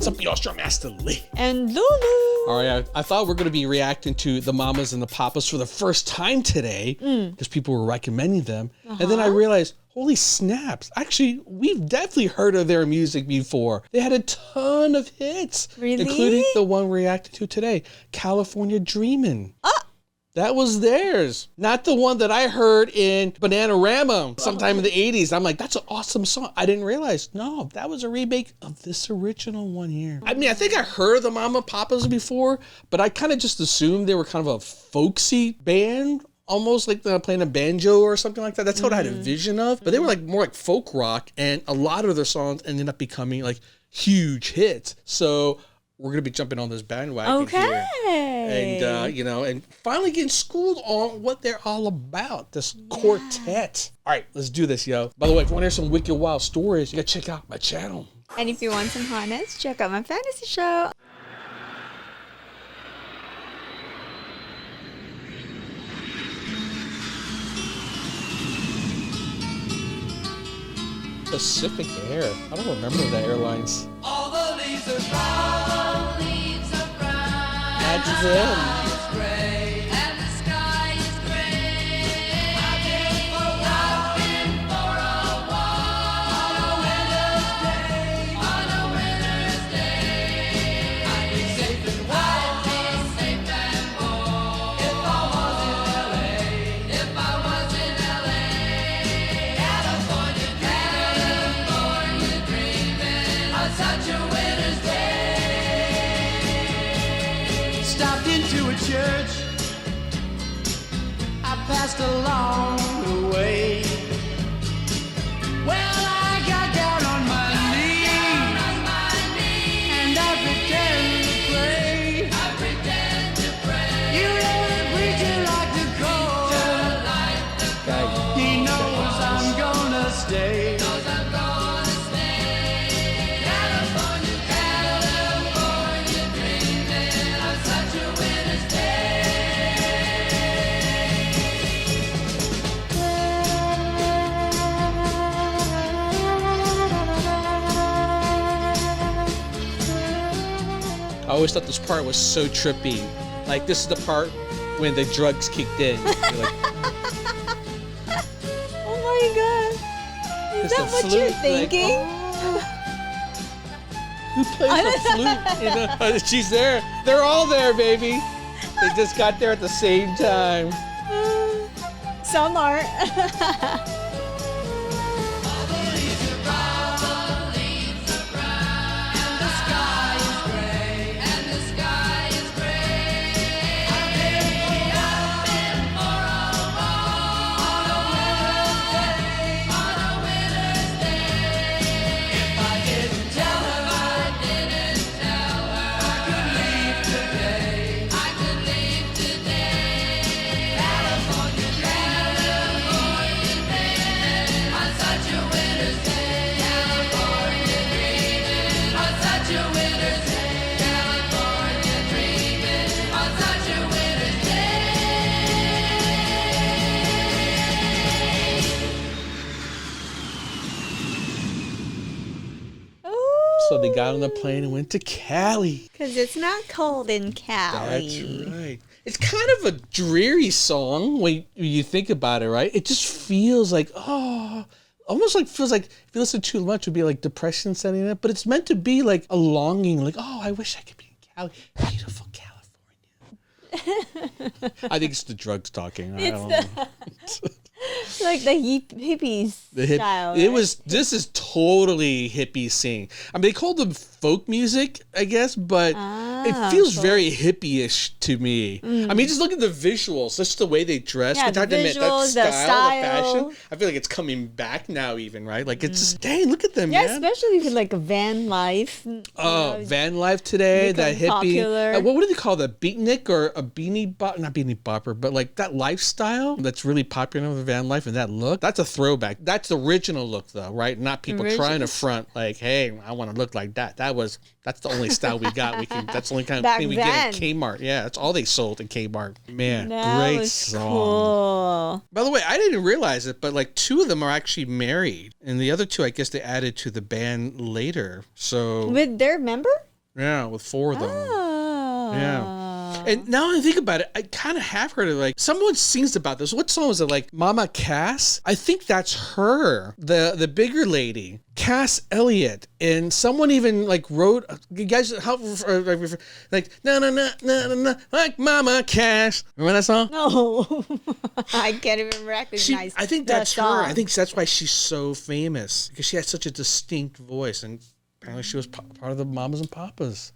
What's up, y'all? Strong Master Lee. And Lulu. All right, I thought we were going to be reacting to the Mamas and the Papas for the first time today because people were recommending them. And then I realized, holy snaps. Actually, we've definitely heard of their music before. They had a ton of hits, including the one we're reacting to today, California Dreamin'. That was theirs. Not the one that I heard in Bananarama sometime in the 80s. I'm like, that's an awesome song. I didn't realize. No, that was a remake of this original one here. I mean, I think I heard of the Mama Papas before, but I kind of just assumed they were kind of a folksy band, almost like they're playing a banjo or something like that. That's what I had a vision of. But they were like more like folk rock, and a lot of their songs ended up becoming like huge hits. So we're going to be jumping on this bandwagon here. And, you know, and finally getting schooled on what they're all about, this quartet. All right, let's do this, yo. By the way, if you want to hear some wicked wild stories, you got to check out my channel. And if you want some hotness, check out my fantasy show. Pacific Air. I don't remember the airlines. All the leaves are brown, That's them. and the sky is gray. I've been for a walk on a winter's day. I'd be safe and warm if I was in LA. California dreaming on such a winter's day. Stopped into a church, I passed along the way. Well, I got down on my knees, and I pretend to pray. You know the preacher like the cold. He knows I'm gonna stay. California dreaming on such a winter's I always thought this part was so trippy. Like, this is the part when the drugs kicked in. You're like, Oh my god. Is it's that the what you're flute, thinking? who plays the flute? You know, she's there. They're all there, baby. They just got there at the same time. Some art. So they got on the plane and went to Cali. Because it's not cold in Cali. That's right. It's kind of a dreary song when you think about it, right? It just feels like, almost like feels like if you listen too much, it would be like depression setting in. But it's meant to be like a longing, like, I wish I could be in Cali. Beautiful California. I think it's the drugs talking. I don't know. Like the hippies style. This is totally hippie sing. I mean, they called them folk music, I guess, but it feels very hippie-ish to me. I mean, just look at the visuals, just the way they dress. Yeah, the visuals, the style. The fashion. I feel like it's coming back now even, right? Like, it's just, dang, look at them, Yeah, man. especially with like a van life. Van life today, that hippie. Popular. What do they call that? Beatnik or a beanie bop? Not beanie bopper, but like that lifestyle that's really popular with van life and that look. That's a throwback. That's the original look, though, right? Not people trying to front like, hey, I want to look like that. That's the only style we got. That's the only kind of thing we get at Kmart. Yeah, that's all they sold in Kmart. Man, great song. Cool. By the way, I didn't realize it, but like two of them are actually married, and the other two, I guess, they added to the band later. So With their member? Yeah, with 4 of them. Oh. Yeah. And now I think about it, I kind of have heard of like someone sings about this. What song was it? Like Mama Cass? I think that's her, the bigger lady, Cass Elliot. And someone even like wrote, you guys help like na na na na na na like Mama Cass. Remember that song? No, I can't even recognize. I think the that's song. her. I think that's why she's so famous because she had such a distinct voice, and apparently she was part of the Mamas and Papas.